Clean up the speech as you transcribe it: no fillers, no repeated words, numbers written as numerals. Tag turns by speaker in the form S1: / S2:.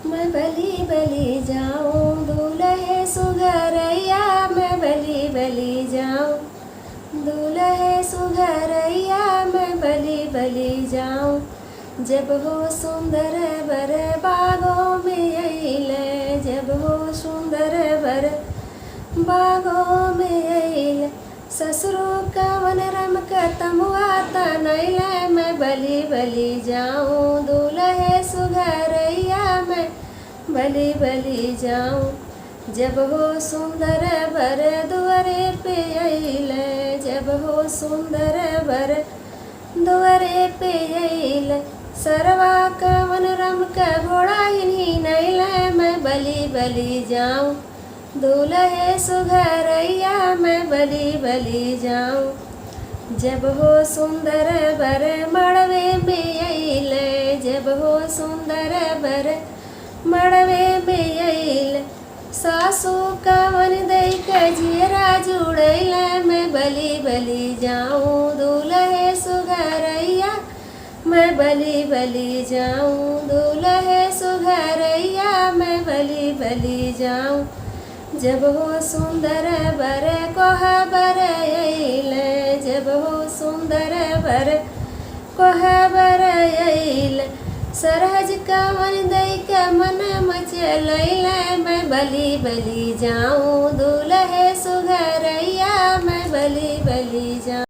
S1: मैं बली बली जाऊं दूल्हे सुघरैया, मैं बली बली जाऊं दूल्हे सुघरैया, मैं बली बली जाऊं। जब हो सुंदर बर बागों में अइले, जब हो सुंदर बर बागों में अइले, ससुरो कवन रम तमुआ तनैले, मैं बली बली जाऊं दूल्हे सुघरैया, मैं बली बली जाऊं। जब हो सुंदर बर दुआरे पे अइले, जब हो सुंदर बर दुआरे पे अइले, सरवा कवन रम का घोड़ा ही नैले, मैं बली बली जाऊं दूल्हे सुघरैया, मैं बली बली जाऊं। जब हो सुंदर बर मड़वे में अइले, जब हो सुंदर बर मड़वे में अइले, सासू कवन दई के जीरा जुड़ैले, मैं बली बली जाऊं दूल्हे सुघरैया, मैं बली बली जाऊं दूल्हे सुघरैया, मैं बली बली जाऊं। जब हो सुंदर बर कोहबर अइले, जब हो सुंदर बर कोहबर अइले, सरहज कवन दई के मन मचलैले, मैं बली बली जाऊं दूल्हे सुघरैया, मैं बली बली जाऊं।